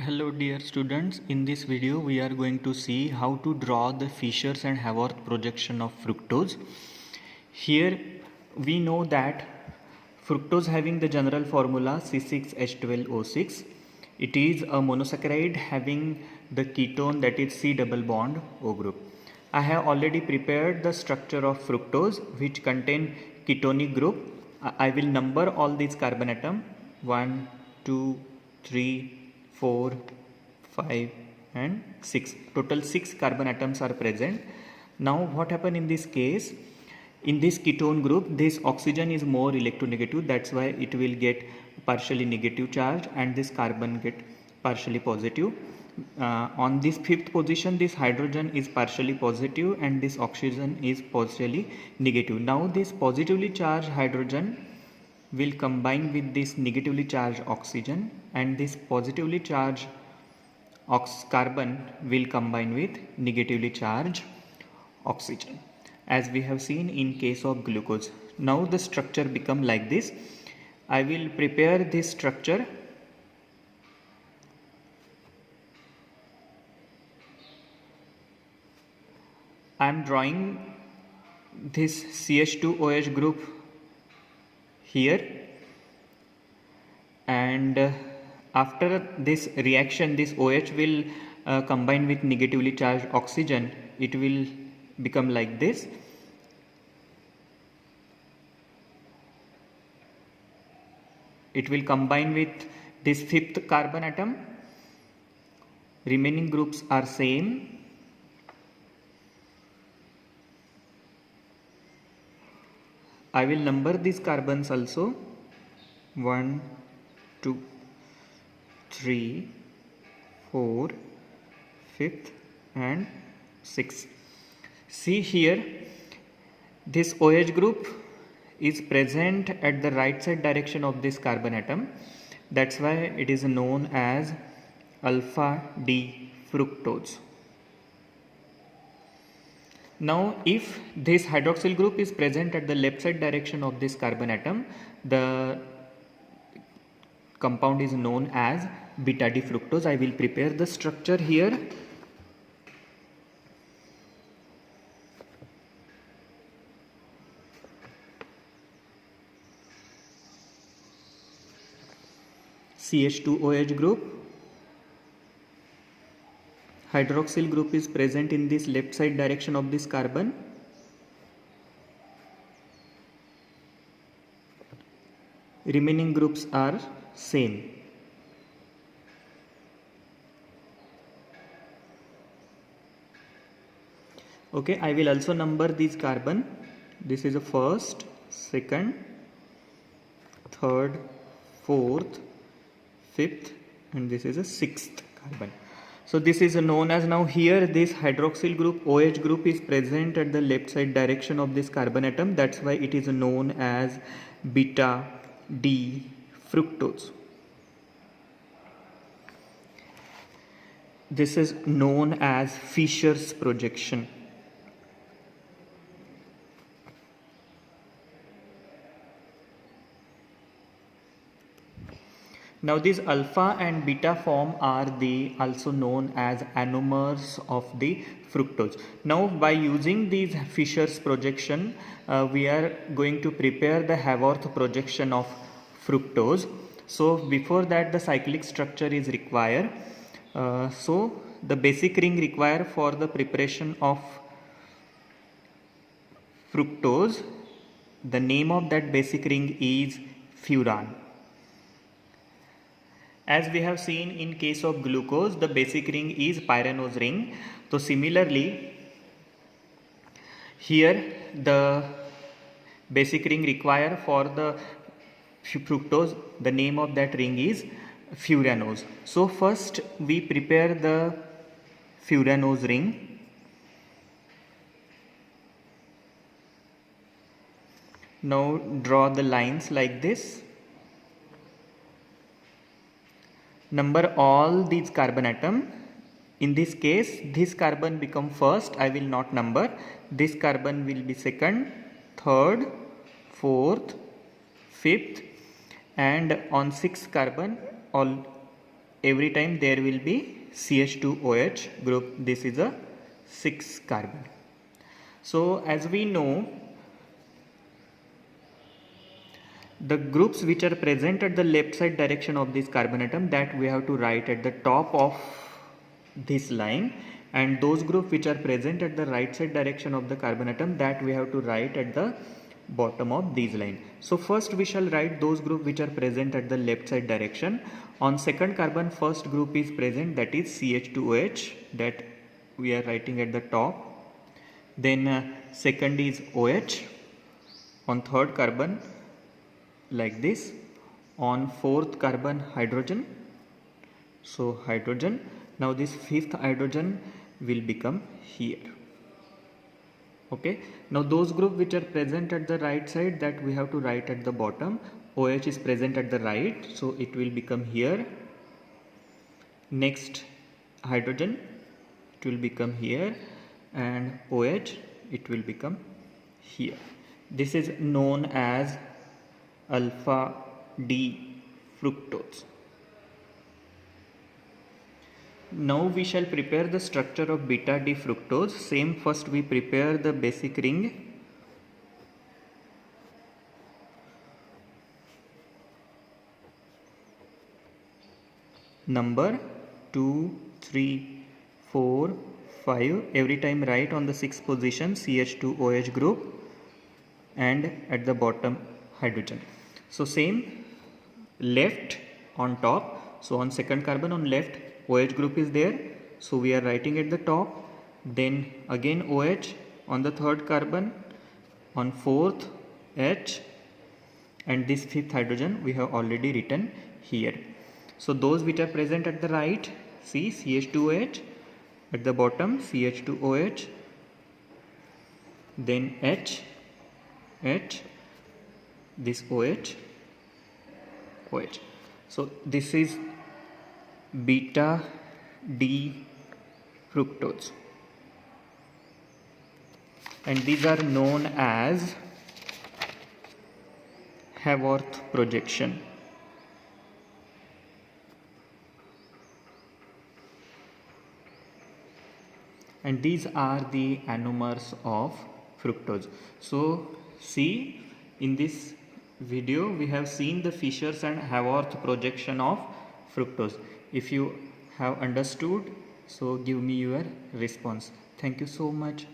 Hello dear students, in this video we are going to see how to draw the Fishers and Haworth projection of fructose. Here we know that fructose having the general formula C6H12O6. It is a monosaccharide having the ketone, that is C double bond O group. I have already prepared the structure of fructose which contain ketonic group. I will number all these carbon atom 1, 2, 3, 4, 5 and 6. Total 6 carbon atoms are present. Now what happened in this case? In this ketone group, this oxygen is more electronegative, that's why it will get partially negative charge and this carbon get partially positive. On this fifth position, this hydrogen is partially positive and this oxygen is partially negative. Now this positively charged hydrogen will combine with this negatively charged oxygen and this positively charged carbon will combine with negatively charged oxygen, as we have seen in case of glucose. Now the structure become like this. I will prepare this structure. I am drawing this CH2OH group here, and after this reaction this OH will combine with negatively charged oxygen. It will become like this. It will combine with this fifth carbon atom. Remaining groups are same. I will number these carbons also 1, 2, 3, 4, 5th and 6th. See here, this OH group is present at the right side direction of this carbon atom. That's why it is known as alpha D fructose. Now if this hydroxyl group is present at the left side direction of this carbon atom, the compound is known as beta D fructose. I will prepare the structure here. CH2OH group. Hydroxyl group is present in this left side direction of this carbon. Remaining groups are same. Okay, I will also number these carbon. This is a first, second, third, fourth, fifth and this is a sixth carbon. So this is known as, now here this hydroxyl group OH group is present at the left side direction of this carbon atom. That's why it is known as beta D fructose. This is known as Fisher's projection. Now these alpha and beta form are also known as anomers of the fructose. Now by using these Fisher's projection, we are going to prepare the Haworth projection of fructose. So before that the cyclic structure is required. So the basic ring required for the preparation of fructose, the name of that basic ring is furan. As we have seen in case of glucose, the basic ring is pyranose ring. So similarly, here the basic ring required for the fructose, the name of that ring is furanose. So first we prepare the furanose ring. Now draw the lines like this. Number all these carbon atom. In this case, this carbon become first. I will not number. This carbon will be second, third, fourth, fifth, and on sixth carbon all every time there will be CH2OH group. This is a 6 carbon. So as we know, the groups which are present at the left side direction of this carbon atom, that we have to write at the top of this line, and those groups which are present at the right side direction of the carbon atom, that we have to write at the bottom of these line. So first we shall write those groups which are present at the left side direction. On second carbon, first group is present, that is CH2OH, that we are writing at the top. Then second is OH. On third carbon, like this. On fourth carbon, hydrogen. So hydrogen. Now this fifth hydrogen will become here. Okay. Now those groups which are present at the right side, that we have to write at the bottom. OH is present at the right, so it will become here. Next hydrogen, it will become here, and OH, it will become here. This is known as alpha D fructose. Now we shall prepare the structure of beta D fructose. Same, first we prepare the basic ring. Number 2, 3, 4, 5. Every time write on the 6th position CH2OH group, and at the bottom hydrogen. So same, left on top. So on second carbon on left, OH group is there, so we are writing at the top. Then again OH on the third carbon, on fourth H, and this fifth hydrogen we have already written here. So those which are present at the right, see CH2OH, at the bottom CH2OH, then H, this OH, OH. So this is beta D fructose, and these are known as Haworth projection. And these are the anomers of fructose. So see, in this video we have seen the Fishers and Haworth projection of fructose. If you have understood, so give me your response. Thank you so much.